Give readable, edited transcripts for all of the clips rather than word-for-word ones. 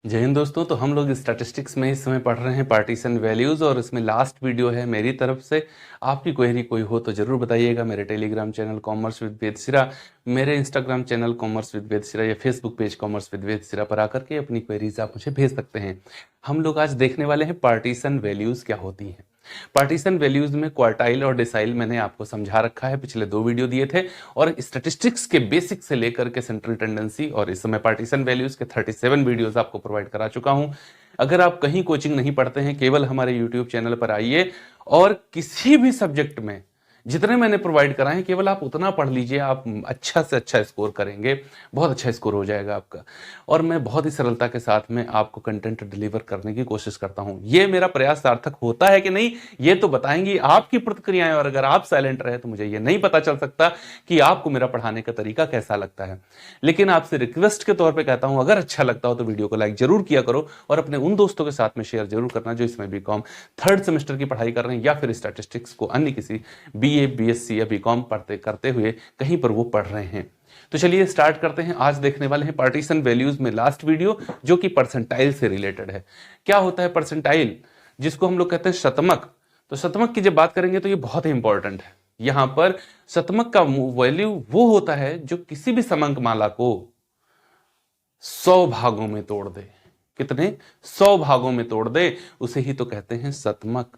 जय हिंद दोस्तों। तो हम लोग स्टैटिस्टिक्स में इस समय पढ़ रहे हैं पार्टीशन वैल्यूज़, और इसमें लास्ट वीडियो है मेरी तरफ से। आपकी क्वेरी कोई हो तो ज़रूर बताइएगा। मेरे टेलीग्राम चैनल कॉमर्स विद वेद सिरा, मेरे इंस्टाग्राम चैनल कॉमर्स विद वेद सिरा या फेसबुक पेज कॉमर्स विद वेद सिरा पर आकर के अपनी क्वेरीज आप मुझे भेज सकते हैं। हम लोग आज देखने वाले हैं पार्टीशन वैल्यूज़ क्या होती हैं। पार्टीशन वैल्यूज में क्वार्टाइल और डिसाइल मैंने आपको समझा रखा है, पिछले 2 वीडियो दिए थे, और स्टैटिस्टिक्स के बेसिक से लेकर के सेंट्रल टेंडेंसी और इस समय पार्टीशन वैल्यूज के 37 वीडियोस आपको प्रोवाइड करा चुका हूं। अगर आप कहीं कोचिंग नहीं पढ़ते हैं, केवल हमारे यूट्यूब चैनल पर आइए और किसी भी सब्जेक्ट में जितने मैंने प्रोवाइड कराए हैं केवल आप उतना पढ़ लीजिए, आप अच्छा से अच्छा स्कोर करेंगे, बहुत अच्छा स्कोर हो जाएगा आपका। और मैं बहुत ही सरलता के साथ में आपको कंटेंट डिलीवर करने की कोशिश करता हूं। ये मेरा प्रयास सार्थक होता है कि नहीं, ये तो बताएंगी आपकी प्रतिक्रियाएं, और अगर आप साइलेंट रहे तो मुझे ये नहीं पता चल सकता कि आपको मेरा पढ़ाने का तरीका कैसा लगता है। लेकिन आपसे रिक्वेस्ट के तौर पर कहता हूं, अगर अच्छा लगता हो तो वीडियो को लाइक जरूर किया करो और अपने उन दोस्तों के साथ में शेयर जरूर करना जो इसमें बीकॉम 3rd सेमेस्टर की पढ़ाई कर रहे हैं या फिर स्टैटिस्टिक्स को अन्य किसी बीए, बीएससी या बीकॉम पढ़ते करते हुए कहीं पर वो पढ़ रहे हैं। तो चलिए स्टार्ट करते हैं। आज देखने वाले हैं पार्टीशन वैल्यूज में लास्ट वीडियो, जो कि परसेंटाइल से रिलेटेड है। क्या होता है परसेंटाइल, जिसको हम लोग कहते हैं शतमक। तो शतमक की जब बात करेंगे तो ये बहुत ही इंपॉर्टेंट है। यहां पर शतमक का वैल्यू वो होता है जो किसी भी समंक माला को 100 भागों में तोड़ दे। कितने? 100 भागों में तोड़ दे, उसे ही तो कहते हैं शतमक।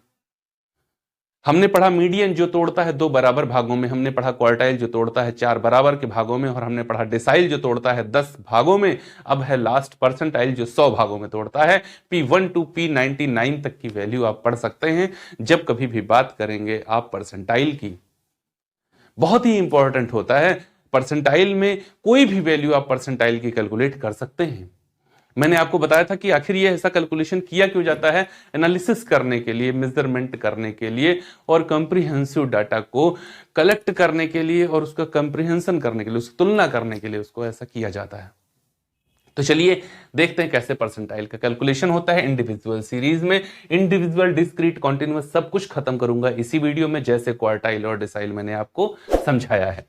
हमने पढ़ा मीडियन जो तोड़ता है 2 बराबर भागों में, हमने पढ़ा क्वार्टाइल जो तोड़ता है 4 बराबर के भागों में, और हमने पढ़ा डिसाइल जो तोड़ता है 10 भागों में। अब है लास्ट परसेंटाइल जो 100 भागों में तोड़ता है। P1 to P99 तक की वैल्यू आप पढ़ सकते हैं जब कभी भी बात करेंगे आप परसेंटाइल की। बहुत ही इंपॉर्टेंट होता है। परसेंटाइल में कोई भी वैल्यू आप परसेंटाइल की कैलकुलेट कर सकते हैं। मैंने आपको बताया था कि आखिर ये ऐसा कैलकुलेशन किया क्यों जाता है। एनालिसिस करने के लिए, मेजरमेंट करने के लिए, और कंप्रीहेंसिव डाटा को कलेक्ट करने के लिए, और उसका कंप्रीहेंशन करने के लिए, उसकी तुलना करने के लिए उसको ऐसा किया जाता है। तो चलिए देखते हैं कैसे परसेंटाइल का कैलकुलेशन होता है इंडिविजुअल सीरीज में। इंडिविजुअल, डिस्क्रीट, कॉन्टिन्यूअस सब कुछ खत्म करूंगा इसी वीडियो में, जैसे क्वार्टाइल और डिसाइल मैंने आपको समझाया है।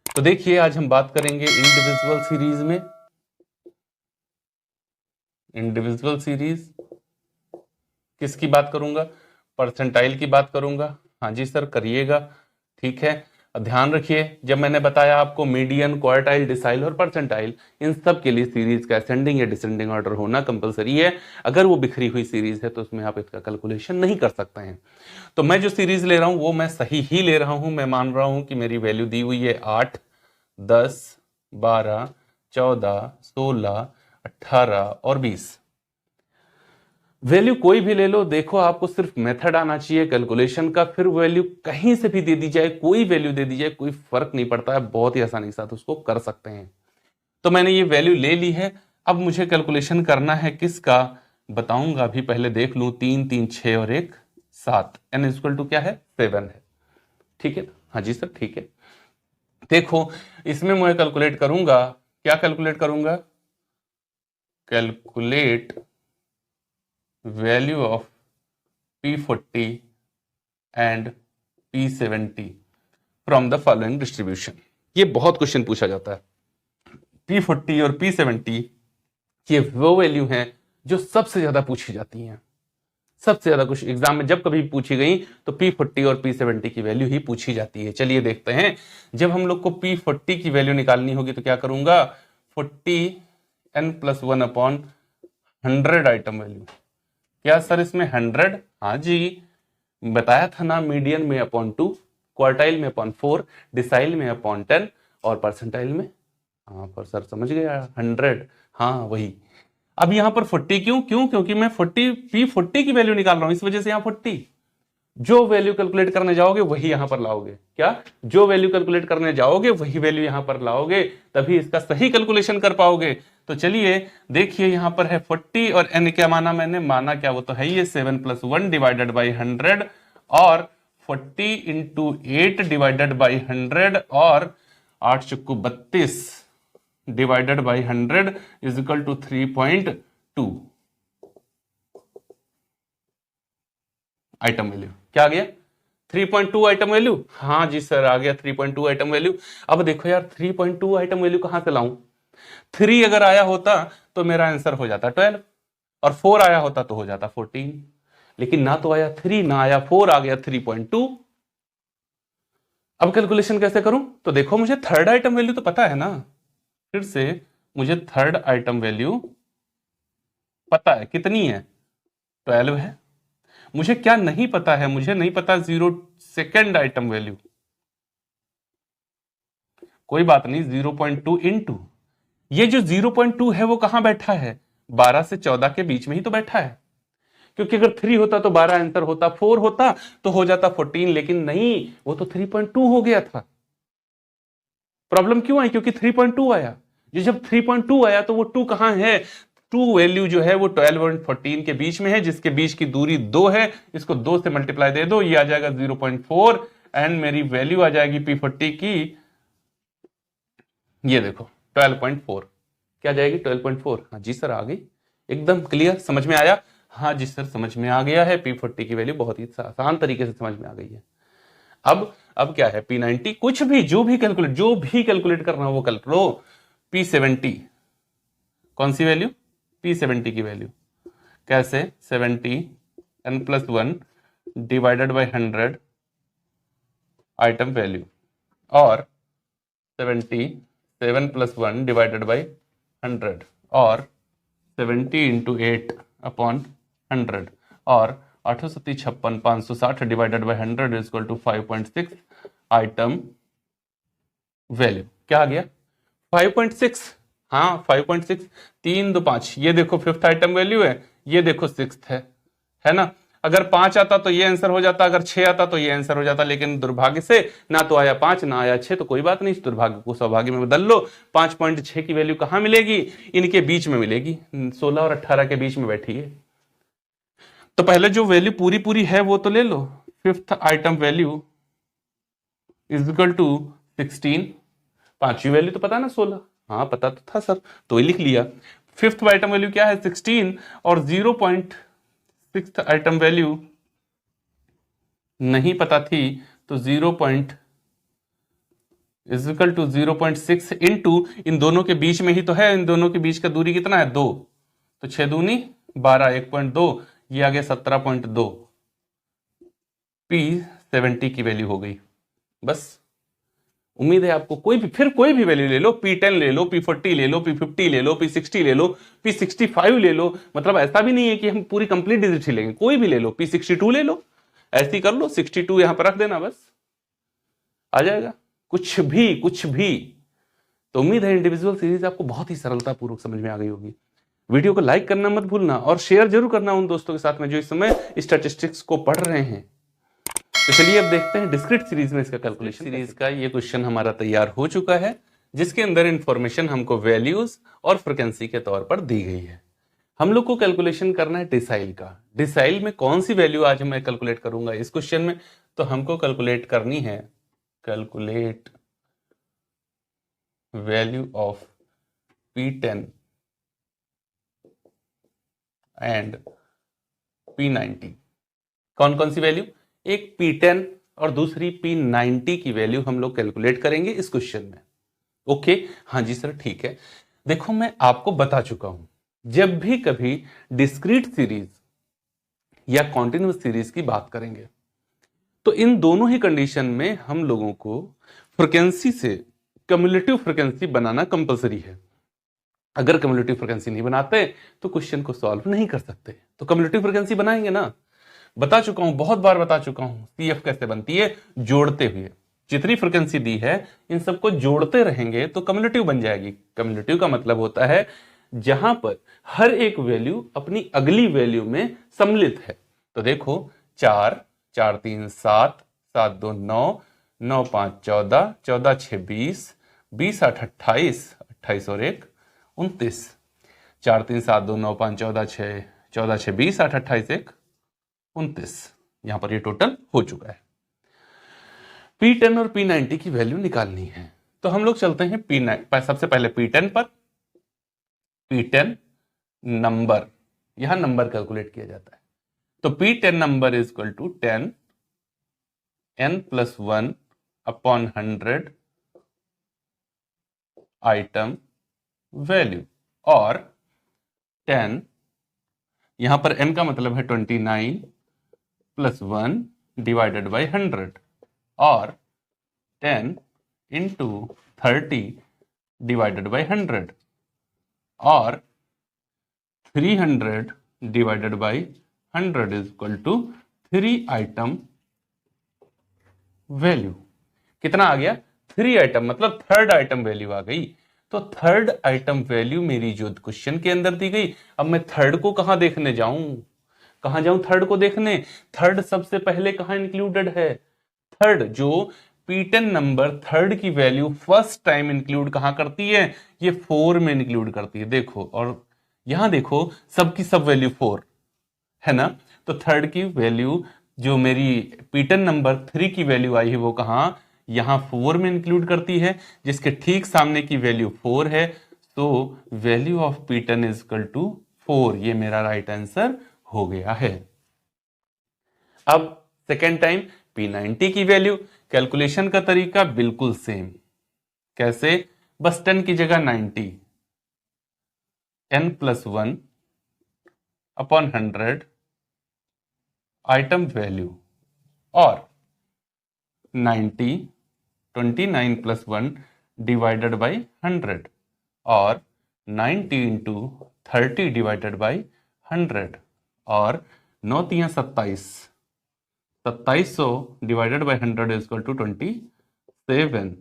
तो देखिए आज हम बात करेंगे इंडिविजुअल सीरीज में। इंडिविजुअल सीरीज किसकी बात करूंगा? परसेंटाइल की बात करूंगा। हाँ जी सर, करिएगा, ठीक है। ध्यान रखिए, जब मैंने बताया आपको मीडियन, क्वार्टाइल, डिसाइल और परसेंटाइल, इन सब के लिए सीरीज का असेंडिंग या डिसेंडिंग ऑर्डर होना कंपलसरी है। अगर वो बिखरी हुई सीरीज है तो उसमें आप इसका कैलकुलेशन नहीं कर सकते हैं। तो मैं जो सीरीज ले रहा हूं वो मैं सही ही ले रहा हूं। मैं मान रहा हूं कि मेरी वैल्यू दी हुई है 8, 10, 12, 14, 16, 18 और 20। वैल्यू कोई भी ले लो, देखो आपको सिर्फ मेथड आना चाहिए कैलकुलेशन का। फिर वैल्यू कहीं से भी दे दी जाए, कोई वैल्यू दे दी जाए, कोई फर्क नहीं पड़ता है, बहुत ही आसानी के साथ उसको कर सकते हैं। तो मैंने ये वैल्यू ले ली है। अब मुझे कैलकुलेशन करना है किसका, बताऊंगा अभी, पहले देख लूं। 3, 3, 6 और 1, 7। n इक्वल टू क्या है? 7 है, ठीक है। हाँ जी सर, ठीक है। देखो इसमें मैं कैलकुलेट करूंगा, क्या कैलकुलेट करूंगा? Calculate value of P40 and P70 from the following distribution. ये बहुत क्वेश्चन पूछा जाता है। P40 और P70 ये वो वैल्यू हैं जो सबसे ज्यादा पूछी जाती हैं। सबसे ज्यादा कुछ एग्जाम में जब कभी पूछी गई तो P40 और P70 की वैल्यू ही पूछी जाती है। चलिए देखते हैं। जब हम लोग को P40 की वैल्यू निकालनी होगी तो क्या करूंगा? 40n+1/100 item value. क्या सर इसमें 100? हाँ जी, बताया था ना, मीडियन में अपॉन 2, क्वार्टाइल में अपॉन 4, डिसाइल में अपॉन 10 और परसेंटाइल में, हाँ पर सर समझ गया 100, हाँ वही। अब यहां पर 40 क्यों? क्योंकि मैं P40 की वैल्यू निकाल रहा हूं, इस वजह से यहां 40। जो वैल्यू कैलकुलेट करने जाओगे वही यहां पर लाओगे। क्या? जो वैल्यू कैलकुलेट करने जाओगे वही वैल्यू यहां पर लाओगे, तभी इसका सही कैलकुलेशन कर पाओगे। तो चलिए देखिए, यहां पर है 40 और n क्या माना मैंने? माना क्या? वो तो है ये 7+1 डिवाइडेड बाई 100, और 40 इंटू 8 डिवाइडेड बाई 100, और 8 चुक्कू 32 divided by 100 is equal to 3.2 item value. क्या आ गया? 3.2 आइटम वैल्यू। हाँ जी सर, आ गया 3.2 आइटम वैल्यू। अब देखो यार, 3.2 आइटम वैल्यू कहां से लाऊं? 3 अगर आया होता तो मेरा आंसर हो जाता 12। और 4 आया होता तो हो जाता 14, लेकिन ना तो आया 3 ना आया 4, आ गया 3.2। अब कैलकुलेशन कैसे करूं? तो देखो मुझे थर्ड आइटम वैल्यू तो पता है ना, फिर से मुझे थर्ड आइटम वैल्यू पता है, कितनी है? 12 है। मुझे क्या नहीं पता है? मुझे नहीं पता सेकेंड आइटम वैल्यू। कोई बात नहीं, 0.2 इंटू ये जो 0.2 है वो कहां बैठा है? 12 से 14 के बीच में ही तो बैठा है, क्योंकि अगर 3 होता तो 12 आंसर होता, 4 होता तो हो जाता 14, लेकिन नहीं, वो तो 3.2 हो गया था। प्रॉब्लम क्यों आई? क्योंकि 3.2 आया। जब 3.2 आया तो वो 2 कहां है? 2 वैल्यू जो है वो 12 और 14 के बीच में है, जिसके बीच की दूरी 2 है। इसको 2 से मल्टीप्लाई दे दो, ये आ जाएगा 0.4 एंड मेरी वैल्यू आ जाएगी P40 की, ये देखो 12.4। क्या जाएगी? 12.4। हाँ जी सर, आ गई, एकदम क्लियर, समझ में आया? हाँ जी सर, समझ में आ गया है। P40 की वैल्यू बहुत ही आसान तरीके से समझ में आ गई है। अब क्या है? P90, कुछ भी जो भी कैलकुलेट करना हो वो कर लो। P70 कौन सी वैल्यू? P70 की वैल्यू कैसे? 70 n+1 divided by 100 item value, और 77+1 डिवाइडेड बाई 100, और 70 इंटू 8 अपॉन 100, और 856 560 divided by 100 is equal to 5.6 item value. क्या आ गया? 5.6। हाँ 5.6, 3 2 5, ये देखो फिफ्थ आइटम वैल्यू है, ये देखो सिक्स्थ है ना? अगर 5 आता तो ये आंसर हो जाता, अगर 6 आता तो ये आंसर हो जाता, लेकिन दुर्भाग्य से ना तो आया 5 ना आया 6, तो कोई बात नहीं, इस दुर्भाग्य को सौभाग्य में बदल लो। 5.6 की वैल्यू कहां मिलेगी? इनके बीच में मिलेगी, 16 और 18 के बीच में बैठी है। तो पहले जो वैल्यू पूरी पूरी है वो तो ले लो। Fifth item value is equal to 16, पांचवी वैल्यू तो पता ना 16, हाँ पता तो था सर, तो ये लिख लिया। फिफ्थ आइटम वैल्यू क्या है? 16, और 0.6 आइटम वैल्यू नहीं पता थी, तो 0.6 इंटू इन दोनों के बीच में ही तो है, इन दोनों के बीच का दूरी कितना है? 2, तो 6 दूनी 12, 1.2, ये आ गया 17.2। P70 की वैल्यू हो गई। बस उम्मीद है आपको कोई भी वैल्यू ले लो, P10 ले लो, P40 ले लो, P50 ले लो, P60 ले लो, P65 ले लो, मतलब ऐसा भी नहीं है कि हम पूरी कंप्लीट डिजिट ही लेंगे, कोई भी ले लो, P62 ले लो, ऐसी कर लो, 62 यहां पर रख देना, बस आ जाएगा, कुछ भी। तो उम्मीद है इंडिविजुअल सीरीज आपको बहुत ही सरलतापूर्वक समझ में आ गई होगी। वीडियो को लाइक करना मत भूलना, और शेयर जरूर करना उन दोस्तों के साथ में जो इस समय स्टैटिस्टिक्स को पढ़ रहे हैं। तो चलिए अब देखते हैं डिस्क्रीट सीरीज में इसका कैलकुलेशन। सीरीज का ये क्वेश्चन हमारा तैयार हो चुका है, जिसके अंदर इंफॉर्मेशन हमको वैल्यूज और फ्रिक्वेंसी के तौर पर दी गई है। हम लोग को कैलकुलेशन करना है डिसाइल का। डिसाइल में कौन सी वैल्यू आज मैं कैलकुलेट करूंगा इस क्वेश्चन में? तो हमको कैलकुलेट करनी है, calculate value of P10 and P90। कौन कौन सी वैल्यू? एक P10 और दूसरी P90 की वैल्यू हम लोग कैलकुलेट करेंगे इस क्वेश्चन में। ओके, हाँ जी सर, ठीक है। देखो मैं आपको बता चुका हूं, जब भी कभी डिस्क्रीट सीरीज या कॉन्टिन्यूअस सीरीज की बात करेंगे तो इन दोनों ही कंडीशन में हम लोगों को फ्रिक्वेंसी से कम्युलेटिव फ्रिक्वेंसी बनाना कंपलसरी है। अगर कम्युलेटिव फ्रिक्वेंसी नहीं बनाते तो क्वेश्चन को सॉल्व नहीं कर सकते। तो कम्युलेटिव फ्रिक्वेंसी बनाएंगे ना, बता चुका हूं, बहुत बार बता चुका हूं, CF कैसे बनती है? जोड़ते हुए। जितनी फ्रिक्वेंसी दी है इन सबको जोड़ते रहेंगे तो कम्युलेटिव बन जाएगी। कम्युलेटिव का मतलब होता है जहां पर हर एक वैल्यू अपनी अगली वैल्यू में सम्मिलित है। तो देखो 4 4 3 7 7 2 9 9 5 14 14 6 20 20 8 28 28 और 1 29 4 3 7 2 9 5 14 6 14 6 20 8 28 1 29। यहां पर ये टोटल हो चुका है। P10 और P90 की वैल्यू निकालनी है, तो हम लोग चलते हैं P9 सबसे पहले P10 पर। P10 नंबर, यहां नंबर कैलकुलेट किया जाता है, तो P10 number is equal to 10 n+1 upon 100 item value, और 10 यहां पर n का मतलब है 29 प्लस 1 डिवाइडेड बाई 100 और 10 इंटू 30 डिवाइडेड बाई 100 और 300 divided by 100 is equal to 3 item value. कितना आ गया? 3 आइटम, मतलब थर्ड आइटम वैल्यू आ गई। तो थर्ड आइटम वैल्यू मेरी जो क्वेश्चन के अंदर दी गई, अब मैं थर्ड को कहां देखने जाऊं? कहां जाऊं थर्ड को देखने? थर्ड सबसे पहले कहां इंक्लूडेड है? थर्ड जो पीटन नंबर थर्ड की वैल्यू फर्स्ट टाइम इंक्लूड कहां करती है? ये 4 में इंक्लूड करती है। देखो, और यहां देखो सबकी सब वैल्यू 4 है ना। तो थर्ड की वैल्यू जो मेरी पीटन नंबर 3 की वैल्यू आई है वो कहां? यहां 4 में इंक्लूड करती है, जिसके ठीक सामने की वैल्यू 4 है। तो वैल्यू ऑफ पीटन इज इक्वल टू 4। ये मेरा राइट आंसर हो गया है। अब सेकेंड टाइम P90 की वैल्यू, कैलकुलेशन का तरीका बिल्कुल सेम। कैसे? बस 10 की जगह 90, n plus 1 upon 100 item value और 90 29 प्लस 1 डिवाइडेड बाई 100 और 90 इंटू 30 डिवाइडेड बाई 100 और 9 3 27, 2700 divided by 100 is equal to 27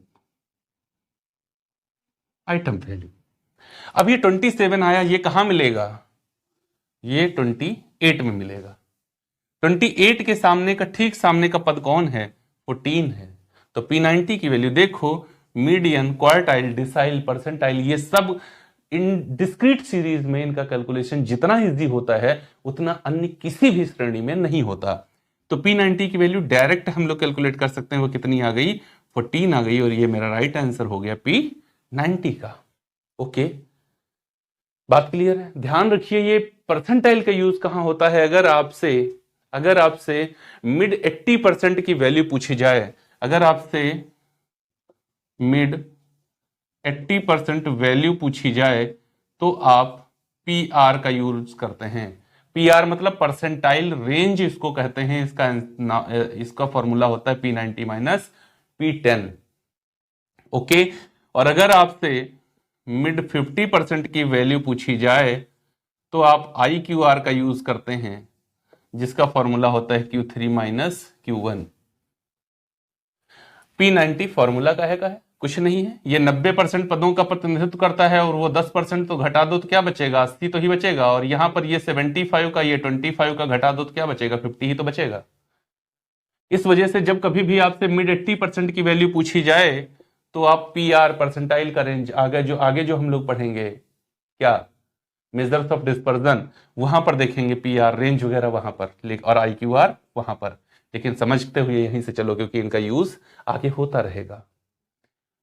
item value. अब ये 27 आया, ये कहां मिलेगा? ये 28 में मिलेगा। 28 के सामने का ठीक सामने का पद कौन है? 14 है। तो P90 की वैल्यू देखो, मीडियन, क्वार्टाइल, डिसाइल, परसेंटाइल, ये सब इन डिस्क्रीट सीरीज में इनका कैलकुलेशन जितना इजी होता है उतना अन्य किसी भी श्रेणी में नहीं होता। तो P90 की वैल्यू डायरेक्ट हम लोग कैलकुलेट कर सकते हैं। वो कितनी आ गई? 14 आ गई। और ये मेरा राइट आंसर हो गया P90 का। ओके, बात क्लियर है? ध्यान रखिए, ये परसेंटाइल का यूज कहां होता है? अगर आपसे मिड 80% की वैल्यू पूछी जाए, अगर आपसे मिड 80% वैल्यू पूछी जाए तो आप PR का यूज करते हैं। PR मतलब परसेंटाइल रेंज इसको कहते हैं। इसका फॉर्मूला होता है P90 माइनस P10। ओके, और अगर आपसे मिड 50% की वैल्यू पूछी जाए तो आप IQR का यूज करते हैं, जिसका फॉर्मूला होता है Q3 minus Q1। P90 formula का है कुछ नहीं है। ये 90% पदों का प्रतिनिधित्व करता है और वो 10% तो घटा दो तो क्या बचेगा? 80 तो ही बचेगा। और यहां पर ये 75 का, ये 25 का घटा दो तो क्या बचेगा? 50 ही तो बचेगा। इस वजह से जब कभी भी आपसे मिड 80% की वैल्यू पूछी जाए तो आप PR परसेंटाइल का रेंज आगे जो हम लोग पढ़ेंगे, क्या मेजर्स ऑफ डिस्पर्जन, वहां पर देखेंगे PR रेंज वगैरह वहां पर, और IQR वहां पर। लेकिन समझते हुए यहीं से चलो, क्योंकि इनका यूज आगे होता रहेगा।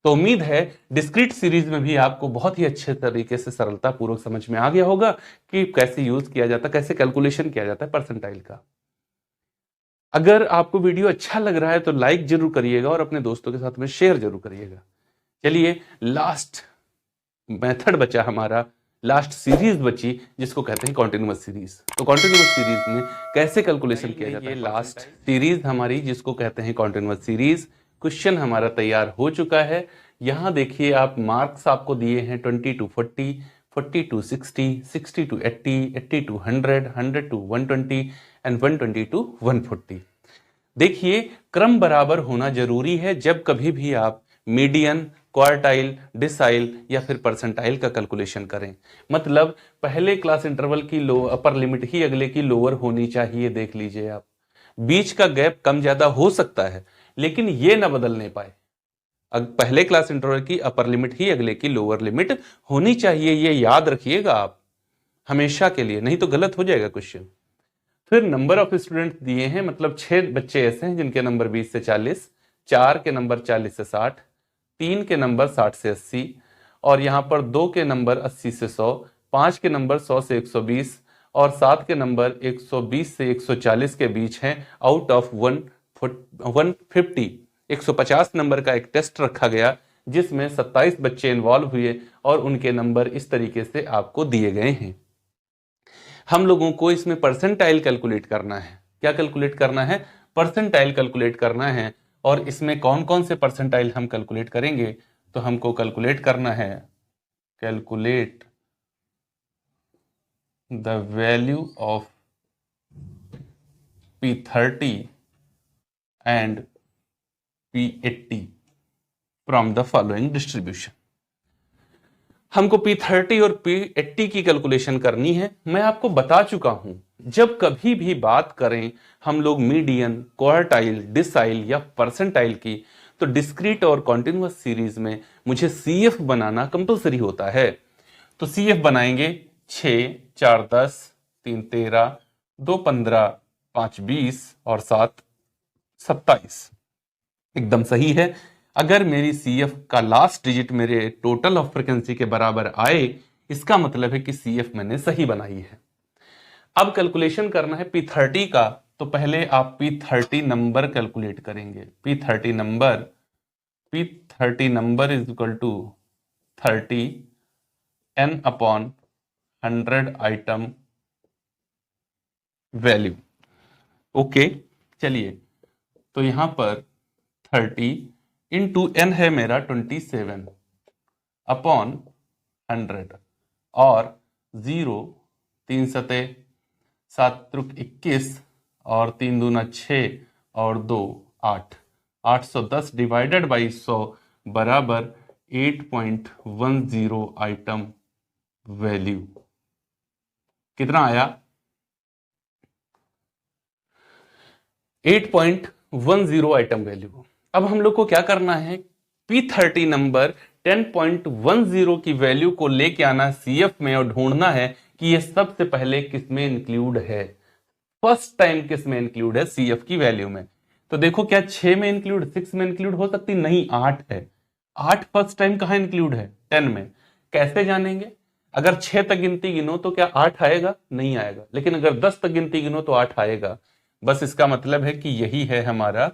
तो उम्मीद है डिस्क्रीट सीरीज में भी आपको बहुत ही अच्छे तरीके से सरलता पूर्वक समझ में आ गया होगा कि कैसे यूज किया जाता, कैसे कैलकुलेशन किया जाता है परसेंटाइल का। अगर आपको वीडियो अच्छा लग रहा है तो लाइक जरूर करिएगा और अपने दोस्तों के साथ में शेयर जरूर करिएगा। चलिए, लास्ट मेथड बचा हमारा, लास्ट सीरीज बची जिसको कहते हैं कॉन्टिन्यूअस सीरीज। तो कॉन्टिन्यूअस सीरीज में कैसे कैलकुलेशन किया जाता है? ये लास्ट सीरीज हमारी जिसको कहते हैं कॉन्टिन्यूअस सीरीज। क्वेश्चन हमारा तैयार हो चुका है। यहां देखिए, आप मार्क्स आपको दिए हैं 20 to 40, 40 to 60, 60 to 80, 80 to 100, 100 to 120 and 120 to 140। देखिए, क्रम बराबर होना जरूरी है जब कभी भी आप मीडियन, क्वार्टाइल, डिसाइल या फिर परसेंटाइल का कैलकुलेशन करें। मतलब पहले क्लास इंटरवल की अपर लिमिट ही अगले की लोअर होनी चाहिए। देख लीजिए आप, बीच का गैप कम ज्यादा हो सकता है लेकिन ये ना बदलने पाए। पहले क्लास इंटरवल की अपर लिमिट ही अगले की लोअर लिमिट होनी चाहिए। ये याद रखिएगा आप हमेशा के लिए, नहीं तो गलत हो जाएगा क्वेश्चन। फिर नंबर ऑफ स्टूडेंट दिए हैं, मतलब 6 बच्चे ऐसे हैं जिनके नंबर 20 से 40, 4 के नंबर 40 से 60, 3 के नंबर 60 से 80 और यहां पर 2 के नंबर 80 से 100, 5 के नंबर 100 से 120 और 7 के नंबर 120 से 140 के बीच हैं। आउट ऑफ 150 150 नंबर का एक टेस्ट रखा गया जिसमें 27 बच्चे इन्वॉल्व हुए और उनके नंबर इस तरीके से आपको दिए गए हैं। हम लोगों को इसमें परसेंटाइल कैलकुलेट करना है। क्या कैलकुलेट करना है? परसेंटाइल कैलकुलेट करना है। और इसमें कौन कौन से परसेंटाइल हम कैलकुलेट करेंगे? तो हमको कैलकुलेट करना है, calculate the value of P30 and P80 from the following distribution. हमको P30 और P80 की कैलकुलेशन करनी है। मैं आपको बता चुका हूं, जब कभी भी बात करें हम लोग मीडियन, क्वार्टाइल, डिसाइल या परसेंटाइल की, तो डिस्क्रीट और कॉन्टिन्यूअस सीरीज में मुझे CF बनाना कंपलसरी होता है। तो CF बनाएंगे 6, 4 10, 3 13, 2 15, 5 20 और 7 27। एकदम सही है। अगर मेरी CF का लास्ट डिजिट मेरे टोटल ऑफ फ्रीक्वेंसी के बराबर आए, इसका मतलब है कि CF मैंने सही बनाई है। अब कैलकुलेशन करना है P30 का, तो पहले आप P30 नंबर कैलकुलेट करेंगे। P30 number is equal to 30 n upon 100 item value. Okay, चलिए, तो यहां पर 30 इंटू n है मेरा 27 अपॉन 100 और 0, 3 सते 7 त्रुक 21 और 3 दूना 6 और 2 8, 810 डिवाइडेड बाई 100 बराबर 8.10 आइटम वैल्यू। कितना आया? 8.10 आइटम वैल्यू। अब हम लोग को क्या करना है? P30 नंबर 10.10 की वैल्यू को लेके आना CF में और ढूंढना है कि ये सबसे पहले किस में इंक्लूड है, फर्स्ट टाइम किस में इंक्लूड है CF की वैल्यू में। तो देखो, क्या 6 में इंक्लूड, 6 में इंक्लूड हो सकती? नहीं, 8 है। 8 फर्स्ट टाइम कहां इंक्लूड है? 10 में। कैसे जानेंगे? अगर 6 तक गिनती गिनो तो क्या 8 आएगा? नहीं आएगा। लेकिन अगर 10 तक गिनती गिनो तो 8 आएगा। बस इसका मतलब है कि यही है हमारा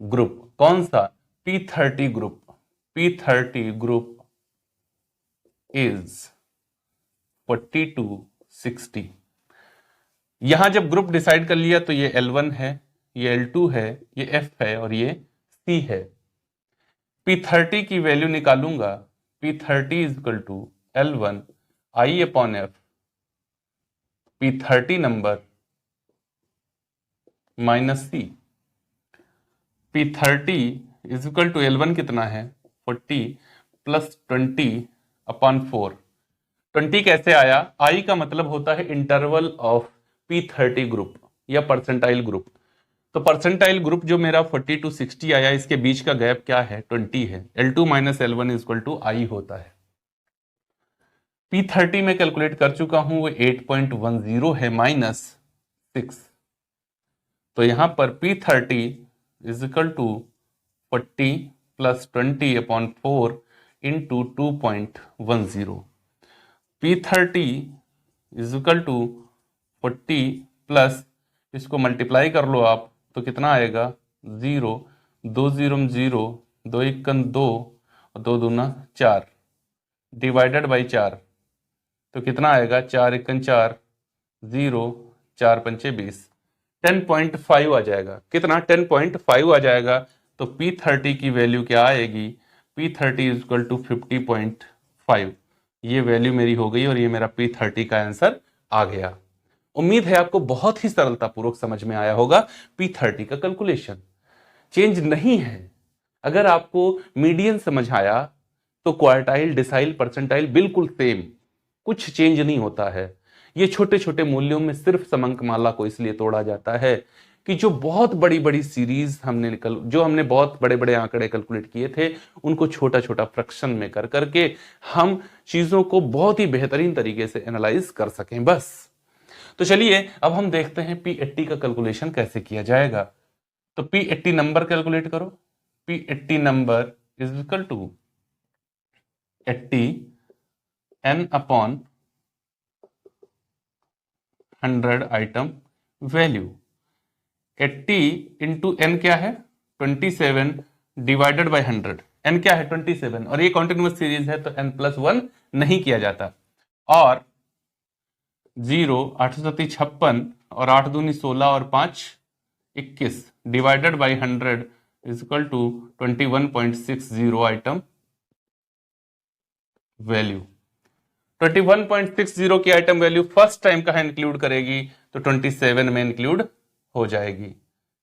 ग्रुप। कौन सा? P30 group. P30 group is 40 to 60। यहां जब ग्रुप डिसाइड कर लिया तो ये L1 है, ये L2 है, ये F है और ये C है। P30 की वैल्यू निकालूंगा। P30 is equal to L1 I upon F, P30 number minus C। P30 is equal to L1 कितना है? 40 प्लस 20 अपॉन 4। 20 कैसे आया? I का मतलब होता है इंटरवल ऑफ P30 ग्रुप या परसेंटाइल ग्रुप। तो परसेंटाइल ग्रुप जो मेरा 40 to 60 आया, इसके बीच का गैप क्या है? 20 है। L2 minus L1 is equal to I होता है। P30 में कैलकुलेट कर चुका हूं, वो 8.10 है माइनस 6। तो यहां पर P30 is equal to 40 plus 20 upon 4 into 2.10। P30 is equal to 40 plus, इसको मल्टीप्लाई कर लो आप तो कितना आएगा? 0, 2 0 0, 2 1 2 और 2 दूना 4 डिवाइडेड बाई 4, तो कितना आएगा? 4 1 4, 0, 4 5 20, 10.5 आ जाएगा। कितना? 10.5 आ जाएगा। तो P30 की वैल्यू क्या आएगी? P30 is equal to 50.5। ये वैल्यू मेरी हो गई और ये मेरा P30 का आंसर आ गया। उम्मीद है आपको बहुत ही सरलतापूर्वक समझ में आया होगा। P30 का कैलकुलेशन चेंज नहीं है। अगर आपको मीडियन समझ आया तो क्वार्टाइल, डिसाइल, परसेंटाइल बिल्कुल सेम, कुछ चेंज नहीं होता है। ये छोटे छोटे मूल्यों में सिर्फ समंकमाला को इसलिए तोड़ा जाता है कि जो बहुत बड़ी बड़ी सीरीज हमने बहुत बड़े बड़े आंकड़े कैलकुलेट किए थे, उनको छोटा छोटा फ्रैक्शन में कर करके हम चीजों को बहुत ही बेहतरीन तरीके से एनालाइज कर सकें, बस। तो चलिए अब हम देखते हैं P80 का कैलकुलेशन कैसे किया जाएगा। तो P80 नंबर कैलकुलेट करो। P80 number is equal to 80 n upon 100 item value. 80 into n क्या है? 27 डिवाइडेड बाई 100। n क्या है? 27 और ये कॉन्टिन्यूअस सीरीज है तो n+1 नहीं किया जाता। और 0, 856 और 8 दूनी 16 और 5 21 divided by 100 is equal to 21.60 item value. 21.60 की आइटम वैल्यू फर्स्ट टाइम कहाँ इंक्लूड करेगी? तो 27 में इंक्लूड हो जाएगी।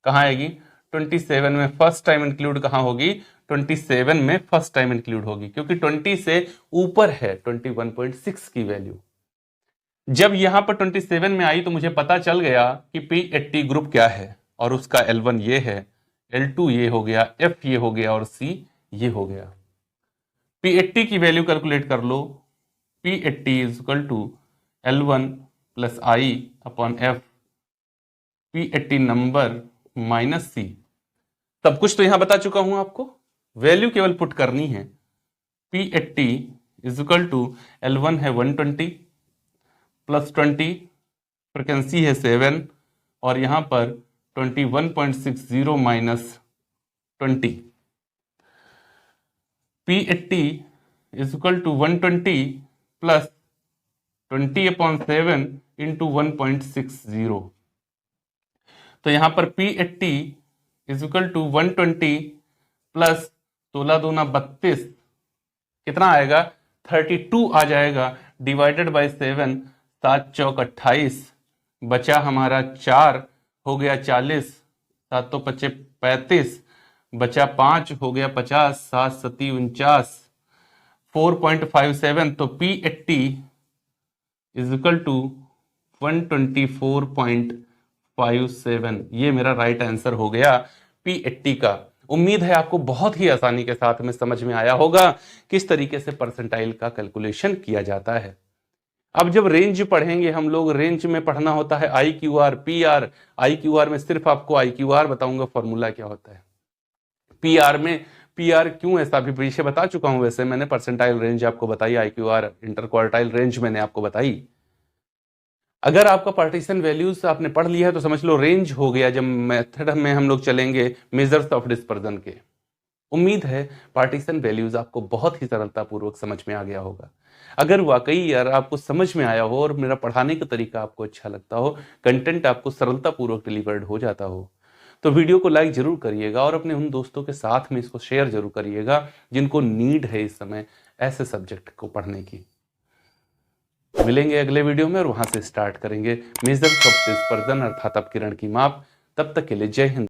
कहाँ आएगी? 27 में फर्स्ट टाइम इंक्लूड कहाँ होगी? 27 में फर्स्ट टाइम इंक्लूड होगी, क्योंकि 20 से ऊपर है 21.6 की वैल्यू। जब यहां पर 27 में आई तो मुझे पता चल गया कि P80 ग्रुप क्या है, और उसका L1 ये है, L2 ये हो गया, F ये हो गया और C ये हो गया। P80 की वैल्यू कैलकुलेट कर लो। P80 is equal to L1 plus I upon F, P80 number minus C। सब कुछ तो यहां बता चुका हूं आपको, वैल्यू केवल पुट करनी है। P80 is equal to L1 है 120 प्लस 20, फ्रिक्वेंसी है 7, और यहां पर 21.60 minus 20। P80 is equal to 120 plus 20/7 into 1.60। तो यहां पर P80 is equal to 120 plus 16 दूना 32, कितना आएगा? 32 आ जाएगा, डिवाइडेड बाय 7, 7 चौक 28, बचा हमारा 4, हो गया 40, 7 तो 25 35, बचा 5 हो गया 50, 7 7 49, 4.57। तो P80 इज इक्वल टू 124.57। ये मेरा राइट आंसर हो गया P80 का। उम्मीद है आपको बहुत ही आसानी के साथ में समझ में आया होगा किस तरीके से परसेंटाइल का कैलकुलेशन किया जाता है। अब जब रेंज पढ़ेंगे हम लोग, रेंज में पढ़ना होता है IQR, PR। IQR में सिर्फ आपको IQR बताऊंगा फॉर्मूला क्या होता है। PR में PR क्यों ऐसा भी पीछे बता चुका हूं, वैसे मैंने परसेंटाइल रेंज आपको बताई, IQR इंटर क्वार्टाइल रेंज मैंने आपको बताई। अगर आपका पार्टीशन वैल्यूज आपने पढ़ लिया है तो समझ लो रेंज हो गया। जब मेथड में हम लोग चलेंगे मेजर्स ऑफ डिस्पर्जन के, उम्मीद है पार्टीशन वैल्यूज आपको बहुत ही सरलता पूर्वक समझ में आ गया होगा। अगर वाकई यार आपको समझ में आया हो और मेरा पढ़ाने का तरीका आपको अच्छा लगता हो, कंटेंट आपको सरलता पूर्वक डिलीवर्ड हो जाता हो, तो वीडियो को लाइक जरूर करिएगा और अपने उन दोस्तों के साथ में इसको शेयर जरूर करिएगा जिनको नीड है इस समय ऐसे सब्जेक्ट को पढ़ने की। मिलेंगे अगले वीडियो में और वहां से स्टार्ट करेंगे मेजर्स ऑफ डिस्पर्जन अर्थात अपकिरण की माप। तब तक के लिए जय हिंद।